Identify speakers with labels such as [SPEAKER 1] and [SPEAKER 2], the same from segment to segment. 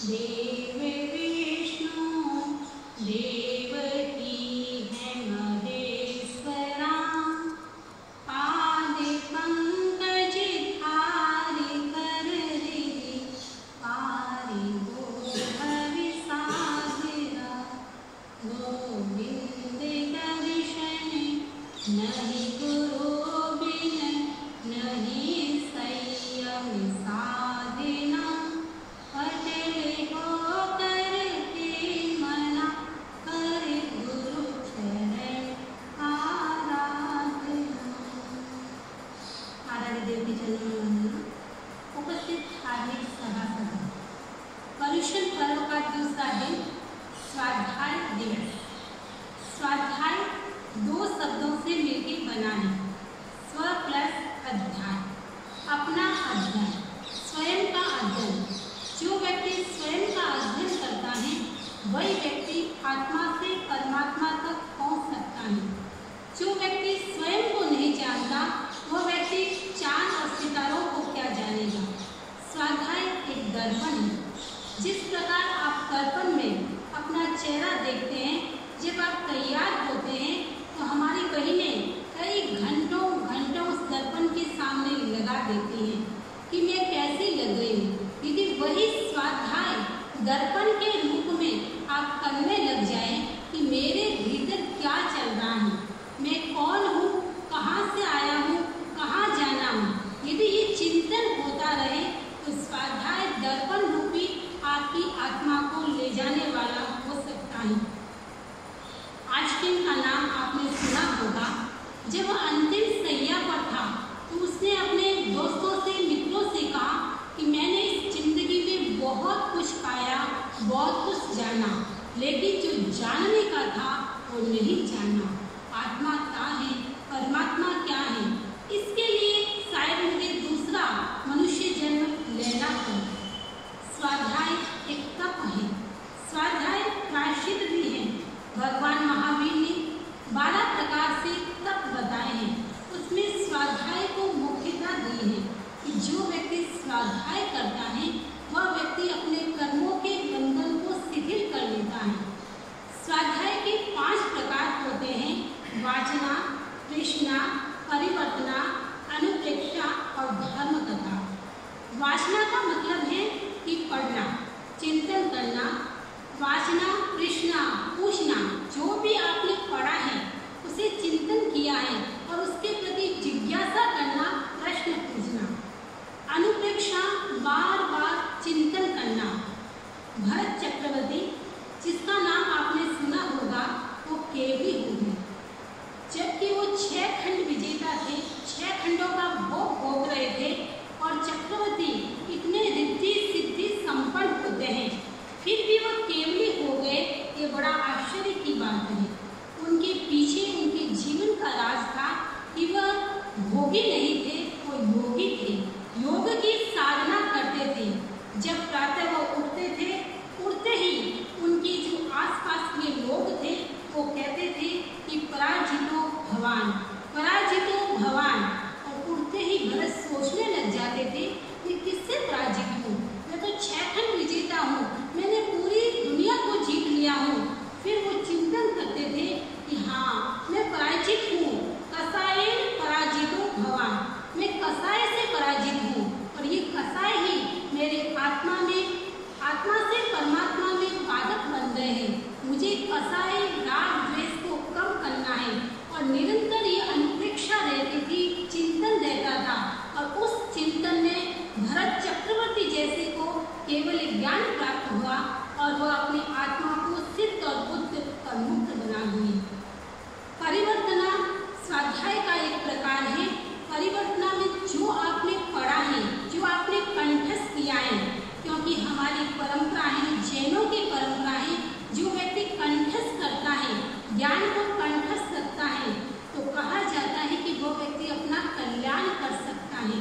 [SPEAKER 1] देव विष्णु देवकी है महेश्वरा, पाद पंकज धारि कर रिधि पारि भव सागरा। गोविंद दर्शन नहीं गुरु बिन, नहीं संयम साधना, अटल होकर के मना, कर गुरु चरण आराधना। आराध्य देव की चरणों में वंदना। उपस्थित धार्मिक सभासद, पर्युषण पर्व का दूसरा दिन स्वाध्याय दिवस। स्वाध्याय दो शब्दों से मिलकर बना है, स्व प्लस अध्याय, अपना अध्ययन, स्वयं का अध्ययन। जो व्यक्ति स्वयं का अध्ययन करता है वही व्यक्ति आत्मा से परमात्मा तक पहुंच सकता है। जो व्यक्ति स्वयं को नहीं जानता वह व्यक्ति चांद और सितारों को क्या जानेगा। स्वाध्याय एक दर्पण है। जिस प्रकार आप दर्पण में अपना चेहरा देखते हैं, जब आप तैयार होते हैं तो हमारी बहनें कई घंटों घंटों उस दर्पण के सामने लगा देती हैं कि मैं कैसी लग रही हूँ। यदि वही स्वाध्याय दर्पण के रूप में आप करने लग जाएं कि मेरे भीतर क्या चल रहा है, मैं कौन हूँ, कहाँ से आया हूँ, कहाँ जाना हूँ, यदि ये चिंतन होता रहे तो स्वाध्याय दर्पण रूपी आपकी आत्मा को ले जाने वाला हो सकता है। आइंस्टाइन का नाम आपने सुना होगा। जब वह अंतिम सैया पर था तो उसने अपने दोस्तों से, मित्रों से कहा कि मैंने इस जिंदगी में बहुत कुछ पाया, बहुत कुछ जाना, लेकिन जो जानने का था वो नहीं जाना। आत्मा क्या है, परमात्मा क्या है, इसके लिए शायद मुझे दूसरा मनुष्य जन्म लेना पड़ा। स्वाध्याय एक तप है। स्वाध्याय प्रायश्चित भी है। भगवान महावीर ने 12 प्रकार से तप बताए हैं, उसमें स्वाध्याय को मुख्यता दी है कि जो व्यक्ति स्वाध्याय करता है वह व्यक्ति अपने कर्मों के बंधन को शिथिल कर लेता है। स्वाध्याय के 5 प्रकार होते हैं, वाचना, तृष्णा, परिवर्तना, अनुप्रेक्षा और धर्म कथा। वाचना का मतलब है कि पढ़ना, चिंतन करना। वाचना, तृष्णा, पूछना, जो भी आपने पढ़ा है उसे चिंतन किया है और उसके प्रति जिज्ञासा करना, प्रश्न पूछना। अनुप्रेक्षा, बार बार चिंतन करना। भरत चक्रवर्ती, जिसका नाम आपने सुना होगा, वो केवली हो गए। जबकि वो 6 खंड विजेता थे, 6 खंडों का भोग भोग रहे थे, और चक्रवर्ती इतने रिद्धि सिद्धि संपन्न होते हैं, फिर भी वो केवली हो गए। ये बड़ा आश्चर्य की बात है। उनके पीछे उनके जीवन का राज था कि वह भोगी नहीं थे, वो योगी थे, योग की साधना करते थे। जब प्रातः वो उठते थे, उठते ही उनके जो आसपास के लोग थे वो कहते थे कि पराजितो भवान, पराजितो भवान। और उठते ही भरत सोचने लग जाते थे कि किससे पराजित हूँ, मैं तो 6 खंड विजेता हूँ, मैंने पूरी दुनिया को जीत लिया हूँ। फिर वो चिंतन करते थे कि हाँ, मैं पराजित हूँ, कसायेन पराजितो भवान, मैं कसाय से पराजित हूँ, और ये कसाय ही मेरे आत्मा में, आत्मा से परमात्मा में बाधक बन गए हैं। मुझे कसाय राग द्वेष को कम करना है। और निरंतर ये अनुप्रेक्षा रहती थी, चिंतन रहता था, और उस चिंतन में भरत चक्रवर्ती जैसे को केवल ज्ञान प्राप्त हुआ और वह अपनी आत्मा को सिद्ध और बुद्ध और मुक्त बना दिए। परिवर्तना स्वाध्याय का एक प्रकार है। परिवर्तना में जो आपने पढ़ा है, जो आपने कंठस्थ किया है, क्योंकि हमारी परंपरा है, जैनों की परंपरा है, जो व्यक्ति कंठस्थ करता है, ज्ञान को कंठस्थ रखता है, तो कहा जाता है कि वो व्यक्ति अपना कल्याण कर सकता है।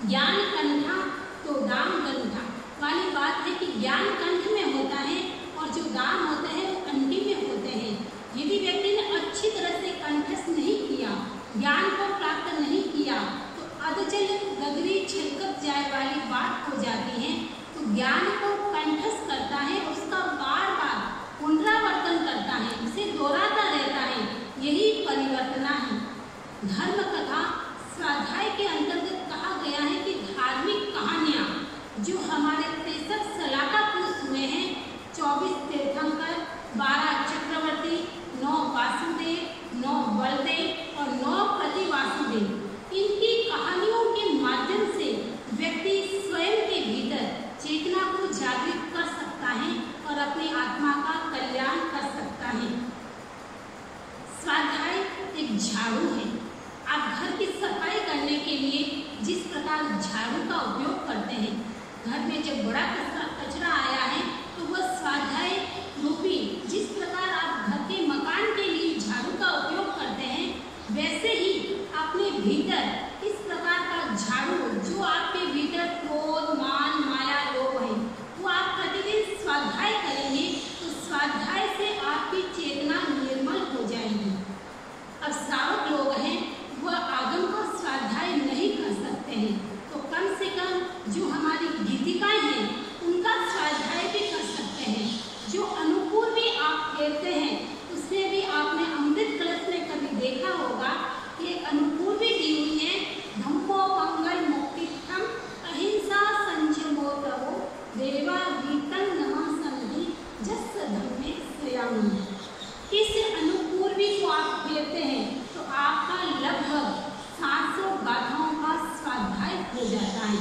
[SPEAKER 1] ज्ञान कंठा तो दाम कंठा वाली बात है कि ज्ञान कंठ में होता है और जो दाम होते हैं वो कंठी में होते हैं। यदि व्यक्ति ने अच्छी तरह से कंठस्थ नहीं किया, ज्ञान को प्राप्त नहीं किया, तो अधजल गगरी छलकत जाए वाली बात हो जाती है। तो ज्ञान को धर्म कथा स्वाध्याय के अंतर्गत कहा गया है कि धार्मिक कहानियाँ जो हमारे 63 सलाका पुरुष हुए हैं, 24 तीर्थंकर, 12 चक्रवर्ती, 9 वासुदेव, 9 बलदेव और 9 पति वासुदेव, इनकी कहानियों के माध्यम से व्यक्ति स्वयं के भीतर चेतना को जागृत कर सकता है और अपनी आत्मा का कल्याण कर सकता है। स्वाध्याय एक झाड़ू है। आप घर की सफाई करने के लिए जिस प्रकार झाड़ू का उपयोग करते हैं, घर में जब बड़ा कचरा आया है तो वह स्वाध्याय रूपी जिस प्रकार आप घर के मकान के लिए झाड़ू का उपयोग करते हैं, वैसे ही अपने भीतर इस प्रकार का झाड़ू जो आपके भीतर क्रोध, मान, माया, लोभ है, वो आप प्रतिदिन स्वाध्याय करेंगे तो स्वाध्याय से आपकी चेतना निर्मल हो जाएगी। अब श्रावक लोग हैं, वह आगम का स्वाध्याय नहीं कर सकते हैं, तो कम से कम जो हमारी गीतिकाएं हैं उनका स्वाध्याय भी कर सकते हैं। जो अनुकूल भी आप फेरते हैं, उसमें भी आपने अमृत कलश में कभी देखा होगा कि एक अनुकूल भी दी हुई है, धम्मो मंगल मुक्तिर्थम अहिंसा संयमो तवो देवा गीतम नमः संधि जस धम्मे श्रेयामि। इस अनुकूल भी को आप फेरते हैं तो आपका लगभग 700 गाथाओं का स्वाध्याय हो जाता है।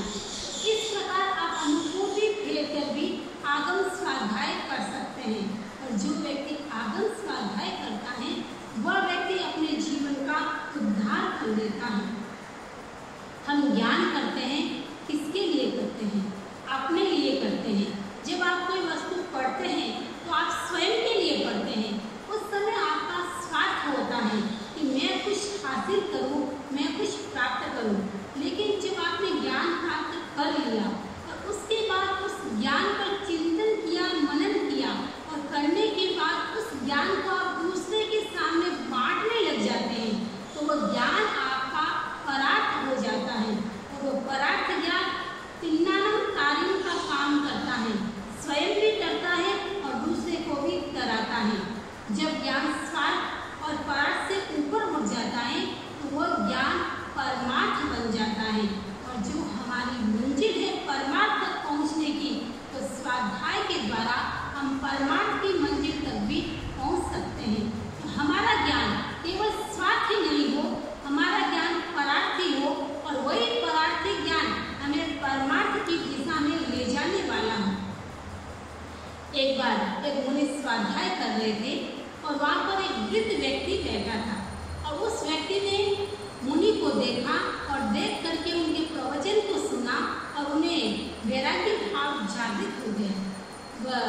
[SPEAKER 1] इस प्रकार आप अनुकूल भी फेर कर भी आगम स्वाध्याय कर सकते हैं। और जो व्यक्ति आगम स्वाध्याय करता है वह व्यक्ति अपने जीवन का उद्धार कर लेता है। हम ज्ञान करते हैं, किसके लिए करते हैं? अपने लिए करते हैं। जब आप कोई वस्तु पढ़ते हैं तो आप स्वयं के लिए पढ़ते हैं। उस समय आपका स्वार्थ होता है कि मैं कुछ हासिल करूं, मैं कुछ प्राप्त करूं। लेकिन जब आपने ज्ञान प्राप्त कर लिया और उसके बाद उस ज्ञान पर चिंतन किया, मनन किया और करने के बाद उस ज्ञान को आप दूसरे के सामने बांटने लग जाते हैं, तो वो ज्ञान आपका परार्थ हो जाता है। और वो परार्थ ज्ञान तिन्नानम तारीम का काम करता है, स्वयं भी करता है और दूसरे को भी कराता है। जब ज्ञान स्वार्थ और परार्थ से ऊपर उठ जाता है तो वह ज्ञान परमार्थ बन जाता है। और जो हमारी मंजिल है परमार्थ तक पहुँचने की, तो स्वाध्याय के द्वारा हम परमार्थ की मंजिल तक भी पहुँच सकते हैं। तो हमारा ज्ञान केवल स्वार्थ ही नहीं हो, हमारा ज्ञान परार्थी हो और वही परार्थी ज्ञान हमें परमार्थ की दिशा में ले जाने वाला हो। एक बार एक मुनि स्वाध्याय कर रहे थे और वहाँ पर एक वृद्ध व्यक्ति बैठा था और उस व्यक्ति ने मुनि को देखा और देख करके उनके प्रवचन को सुना और उन्हें वैराग्य भाव जागृत हो गया। वह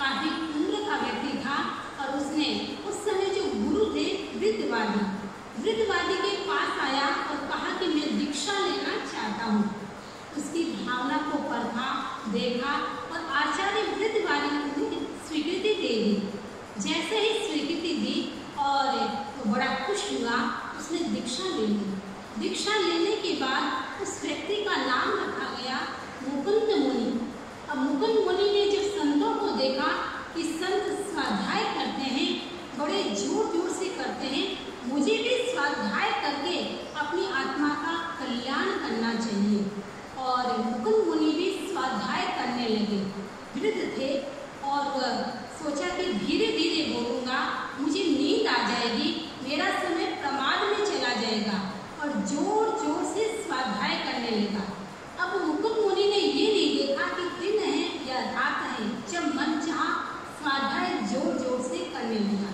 [SPEAKER 1] काफी उम्र का व्यक्ति था और उसने उस समय जो गुरु थे वृद्धवादी के पास आया और कहा कि मैं दीक्षा लेना चाहता हूँ। उसकी भावना को परखा, देखा और आचार्य वृद्धवादी ने स्वीकृति दे दी। जैसे ही स्वीकृति दी और वो बड़ा खुश हुआ, उसने दीक्षा ले ली। दीक्षा लेने के बाद उस व्यक्ति का नाम रखा गया मुकुंद मुनि। अब मुकुंद मुनि ने जब संतों को देखा कि संत स्वाध्याय करते हैं, बड़े जोर जोर से करते हैं, मुझे भी स्वाध्याय करके अपनी आत्मा का कल्याण करना चाहिए। और मुकुंद मुनि भी स्वाध्याय करने लगे। वृद्ध थे और वह सोचा कि धीरे धीरे बोलूँगा, मुझे नींद आ जाएगी, मेरा समय प्रमाद में चला जाएगा, और जोर जोर से स्वाध्याय करने लगा। अब मुकुंद मुनि ने ये नहीं देखा कि दिन है या रात है, जब मन चाहा स्वाध्याय जोर जोर से करने लगा।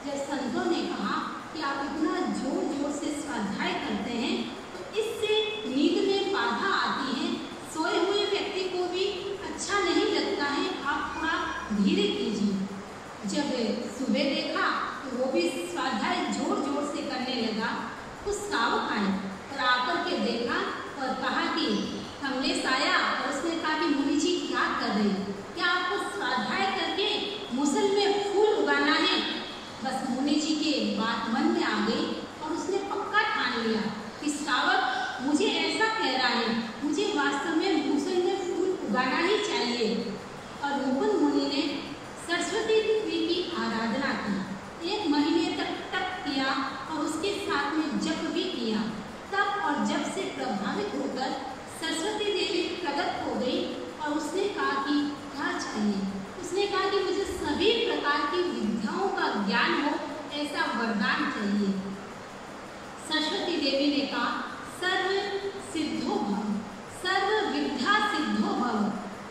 [SPEAKER 1] जब संतों ने कहा कि आप इतना जोर जोर से स्वाध्याय करते हैं तो इससे नींद में बाधा आती है, सोए हुए व्यक्ति को भी अच्छा नहीं लगता है, आप थोड़ा धीरे कीजिए। जब सुबह देखा तो वो भी स्वाध्याय जोर जोर से करने लगा। कुछ श्रावक आए और आकर के देखा और कहा कि कमलेश आया और उसने कहा कि मुनि जी क्या कर रहे हैं, क्या आपको स्वाध्याय करके मुसल में फूल उगाना है? बस मुनि जी के बात मन में आ गई और उसने पक्का ठान लिया कि श्रावक मुझे ऐसा कह रहा है, मुझे वास्तव में मुसल में फूल उगाना ही चाहिए। और मुकुंद मुनि ने सरस्वती देवी की आराधना की, 1 महीने तक तप किया और उसके साथ में जप भी वरदान चाहिए। सरस्वती देवी ने कहा सर्व सिद्धो भव, सर्व विद्या सिद्धो भव,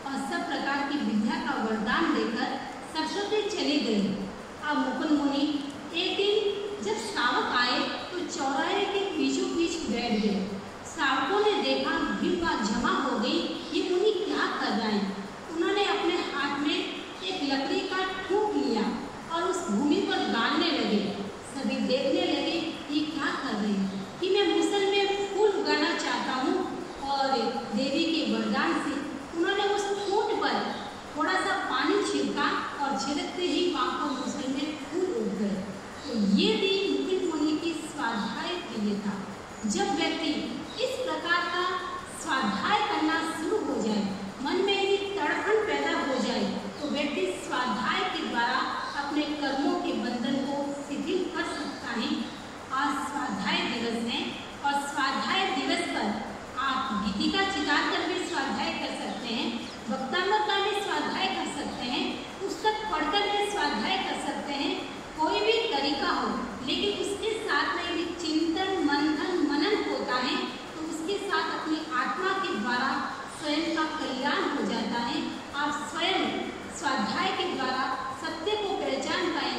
[SPEAKER 1] और सब प्रकार की विद्या का वरदान देकर सरस्वती चली गई। अब मुकुंद मुनि एक दिन जब श्रावक आए तो चौराहे के बीचों बीच बैठ गए। श्रावकों ने देखा भीड़ जमा हो गई, ये मुनि क्या कर रहे हैं। उन्होंने अपने हाथ में एक लकड़ी का ठूंठ लिया और उस भूमि पर गाड़ने लगे। सभी देखने लगे ये क्या कर रहे हैं, कि मैं मुसल में फूल उगाना चाहता हूँ। और देवी के वरदान से उन्होंने उस ठूंठ पर थोड़ा सा पानी छिड़का और छिड़कते ही वहाँ पर मुसल में फूल उग गए। तो ये भी मुकुंद मुनि की स्वाध्याय क्रिया था। जब व्यक्ति इस प्रकार का स्वाध्याय करना शुरू हो जाए, मन में यदि तड़पन पैदा हो जाए, तो व्यक्ति स्वाध्याय के द्वारा अपने कर्मों के बंधन को शिथिल कर सकता है। आज स्वाध्याय दिवस है और स्वाध्याय दिवस पर आप गीतिका चितार कर भी स्वाध्याय कर सकते हैं, वक्तात्मक का भी स्वाध्याय कर सकते हैं, पुस्तक पढ़कर भी स्वाध्याय कर सकते हैं। कोई भी तरीका हो, लेकिन उसके साथ में यदि चिंतन मंथन मनन होता है तो उसके साथ अपनी आत्मा के द्वारा स्वयं का कल्याण हो जाता है। आप स्वयं स्वाध्याय के द्वारा सत्य को पहचान पाएंगे।